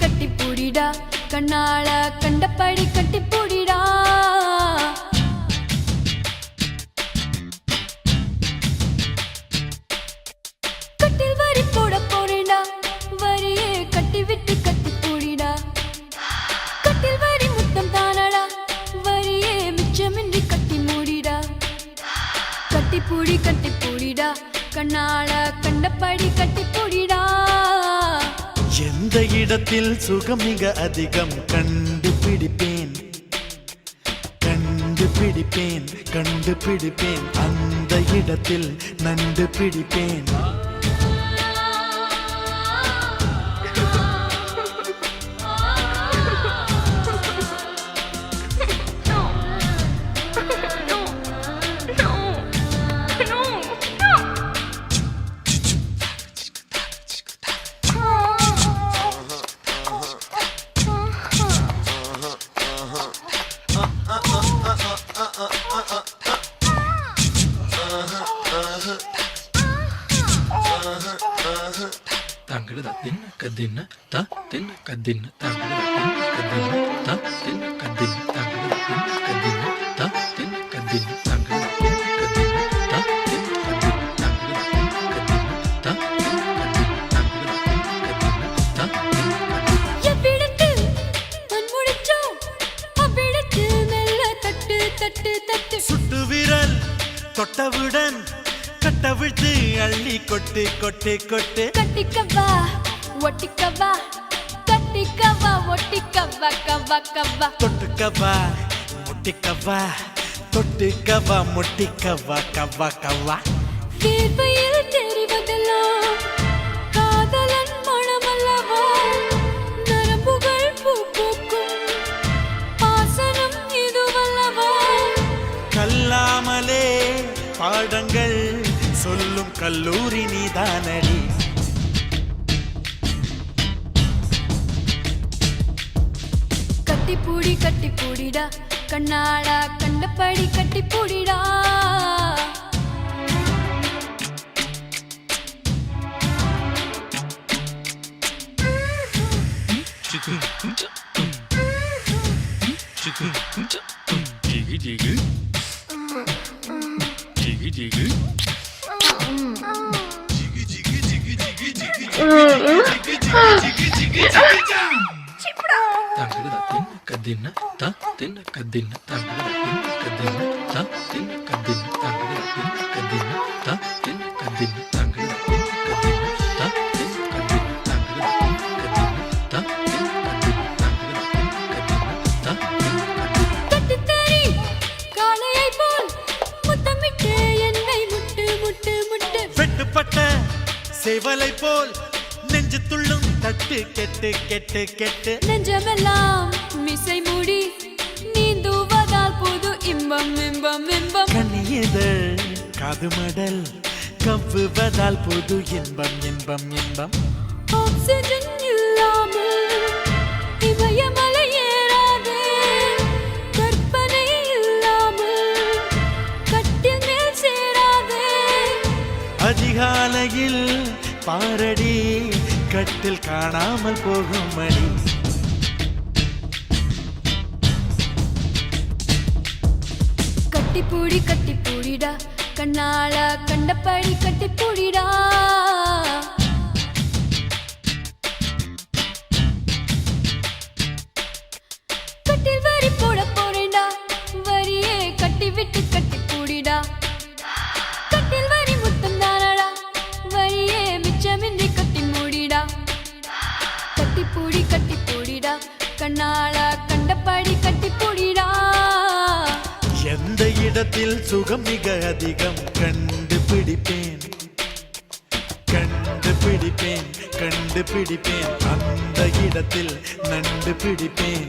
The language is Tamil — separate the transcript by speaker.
Speaker 1: கட்டி பூடிடா கண்ணால கண்டபடி கட்டி பூடிடா கட்டில் வரி போட போறேடா வரியே கட்டி விட்டு கட்டி பூடிடா கட்டில் வரி முத்தம் தானடா வரியே மிச்சமின்றி கட்டி மூடிடா கட்டி பூடிடா கண்ணால கண்டபடி கட்டி பூடிடா
Speaker 2: எந்த இடத்தில் சுகம் மிக அதிகம் கண்டுபிடிப்பேன் கண்டுபிடிப்பேன் கண்டுபிடிப்பேன் அந்த இடத்தில் நண்டு பிடிப்பேன்
Speaker 3: Tangga din kadina ta din kadina tangga din kadina ta din kadina tangga din kadina ta din kadina tangga din kadina ta din kadina tangga din kadina ta din kadina tangga din kadina ta
Speaker 1: எவ்விடத்தில் மண்முடிச்சோ அவ்விடத்தில் மெல்ல தட்டு தட்டு தட்டு
Speaker 2: சுட்டு விரல் தொட்டவுடன் கட்டவிழ்த்து அள்ளி கொட்டு கொட்டு கொட்டு
Speaker 1: கட்டிக்கவா ஒட்டிக்கவா கட்டிக்கவா ஒட்டிக்கவா கவா கவா
Speaker 2: தொட்டுக்கவா முட்டிக்கவா தொட்டுக்கவா முட்டிக்கவா கவா கவா
Speaker 1: வேர்வையில் தெரிவதெல்லாம் காதலன் மனமல்லவா நரம்புகள் பூ பூக்கும் பாசனம் இதுவல்லவா
Speaker 2: கல்லாமலே பாடங்கள் சொல்லும் கல்லூரி நீதானடி
Speaker 1: கட்டி பூடிடா கண்ணாடா கண்டபடி கட்டி பூடிடா
Speaker 3: Kadina ta din kadina tangga din kadina ta din kadina tangga din kadina ta din kadina tangga din kadina ta din kadina tangga din kadina ta din kadina tangga din kadina ta
Speaker 1: கட்டுத்தறி காளையை போல் முத்தமிட்டு என்னை முட்டு முட்டு முட்டு
Speaker 2: வெட்டுப்பட்ட சேவலை போல் நெஞ்சு துள்ளும் தட்டு கெட்டு கெட்டு கெட்டு
Speaker 1: நெஞ்சமெல்லாம் மிசை மூடி நீந்துவதால் புது இன்பம் இன்பம் இன்பம்
Speaker 2: கண்ணியதழ் காது மடல் கவ்வுவதால் புது இன்பம் இன்பம் இன்பம்
Speaker 1: ஆக்சிஜன் இல்லாமல் இமயமலை ஏறாதே கற்பனை இல்லாமல் கட்டில் மேல் சேராதே
Speaker 2: அதிகாலையில் பாரடி கட்டில் காணாமல் போகும் மணி
Speaker 1: கட்டி பூடிடா கண்ணால கண்டபடி கட்டி பூடிடா கட்டில் வரி போட போறேடா வரியே கட்டி விட்டு கட்டி பூடிடா கட்டில் வரி முத்தம் தானடா வரியே மிச்சமின்றி கட்டி மூடிடா கட்டி பூடிடா கண்ணால கண்டபடி கட்டி பூடிடா
Speaker 2: எந்த இடத்தில் சுகம் மிக அதிகம் கண்டுபிடிப்பேன் கண்டுபிடிப்பேன் கண்டுபிடிப்பேன் அந்த இடத்தில் நண்டு பிடிப்பேன்